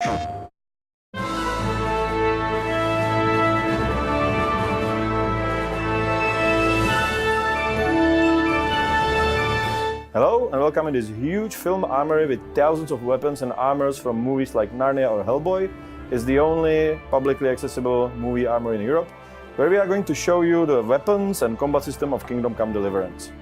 Hello and welcome to this huge film armory with thousands of weapons and armors from movies like Narnia or Hellboy. It's the only publicly accessible movie armory in Europe, where we are going to show you the weapons and combat system of Kingdom Come Deliverance.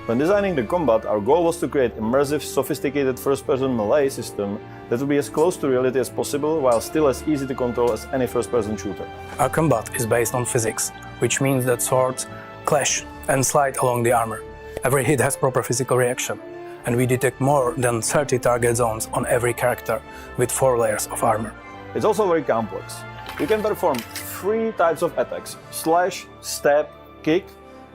When designing the combat, our goal was to create immersive, sophisticated first-person melee system that would be as close to reality as possible, while still as easy to control as any first-person shooter. Our combat is based on physics, which means that swords clash and slide along the armor. Every hit has proper physical reaction, and we detect more than 30 target zones on every character with 4 layers of armor. It's also very complex. You can perform 3 types of attacks: slash, stab, kick,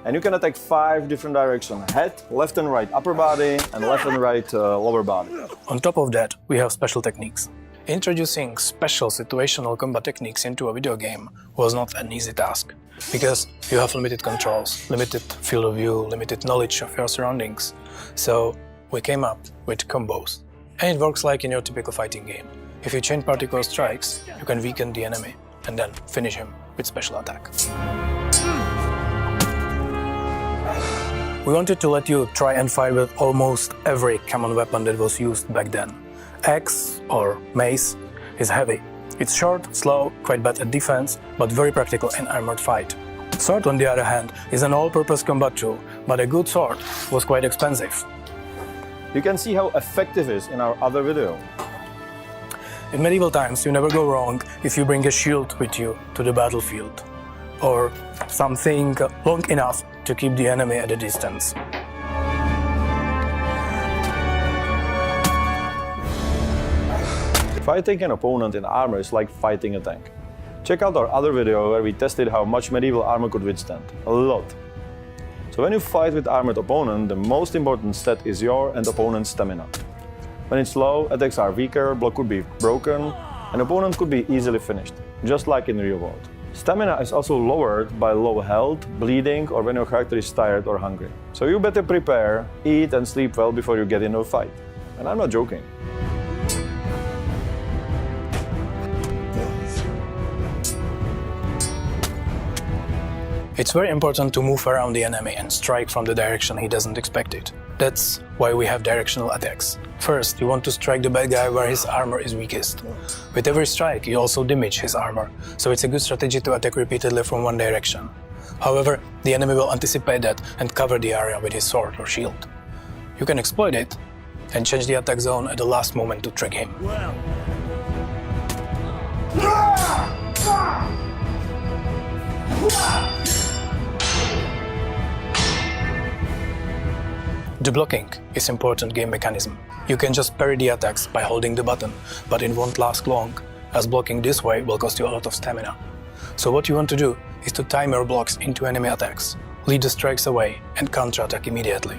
and you can attack 5 different directions: head, left and right upper body, and left and right lower body. On top of that, we have special techniques. Introducing special situational combat techniques into a video game was not an easy task, because you have limited controls, limited field of view, limited knowledge of your surroundings. So we came up with combos. And it works like in your typical fighting game. If you chain particle strikes, you can weaken the enemy and then finish him with special attack. We wanted to let you try and fight with almost every common weapon that was used back then. Axe, or mace, is heavy. It's short, slow, quite bad at defense, but very practical in armored fight. Sword, on the other hand, is an all-purpose combat tool, but a good sword was quite expensive. You can see how effective it is in our other video. In medieval times, you never go wrong if you bring a shield with you to the battlefield, or something long enough to keep the enemy at a distance. Fighting an opponent in armor is like fighting a tank. Check out our other video where we tested how much medieval armor could withstand. A lot. So when you fight with armored opponent, the most important stat is your and opponent's stamina. When it's low, attacks are weaker, block could be broken, and opponent could be easily finished, just like in the real world. Stamina is also lowered by low health, bleeding, or when your character is tired or hungry. So you better prepare, eat and sleep well before you get into a fight. And I'm not joking. It's very important to move around the enemy and strike from the direction he doesn't expect it. That's why we have directional attacks. First, you want to strike the bad guy where his armor is weakest. With every strike, you also damage his armor, so it's a good strategy to attack repeatedly from one direction. However, the enemy will anticipate that and cover the area with his sword or shield. You can exploit it and change the attack zone at the last moment to trick him. The blocking is an important game mechanism. You can just parry the attacks by holding the button, but it won't last long, as blocking this way will cost you a lot of stamina. So what you want to do is to time your blocks into enemy attacks, lead the strikes away, and counter-attack immediately.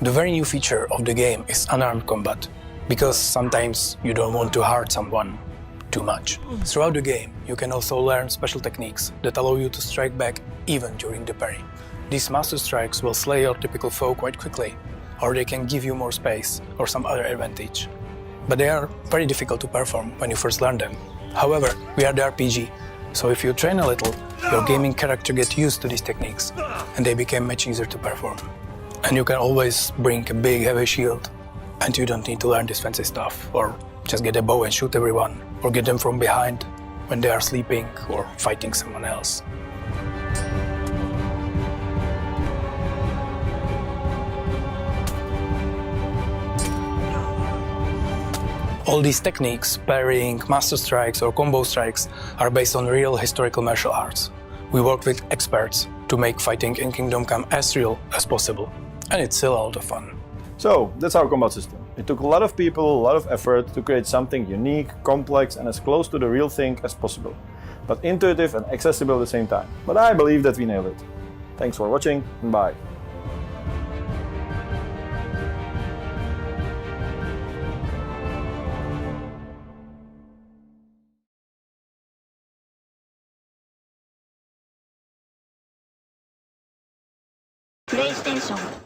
The very new feature of the game is unarmed combat, because sometimes you don't want to hurt someone too much. Throughout the game, you can also learn special techniques that allow you to strike back even during the parry. These master strikes will slay your typical foe quite quickly, or they can give you more space or some other advantage. But they are very difficult to perform when you first learn them. However, we are the RPG, so if you train a little, your gaming character gets used to these techniques, and they become much easier to perform. And you can always bring a big heavy shield, and you don't need to learn this fancy stuff, or just get a bow and shoot everyone, or get them from behind when they are sleeping or fighting someone else. All these techniques, parrying, master strikes or combo strikes, are based on real historical martial arts. We work with experts to make fighting in Kingdom Come as real as possible, and it's still a lot of fun. So, that's our combat system. It took a lot of people, a lot of effort to create something unique, complex and as close to the real thing as possible, but intuitive and accessible at the same time. But I believe that we nailed it. Thanks for watching, and bye. PlayStation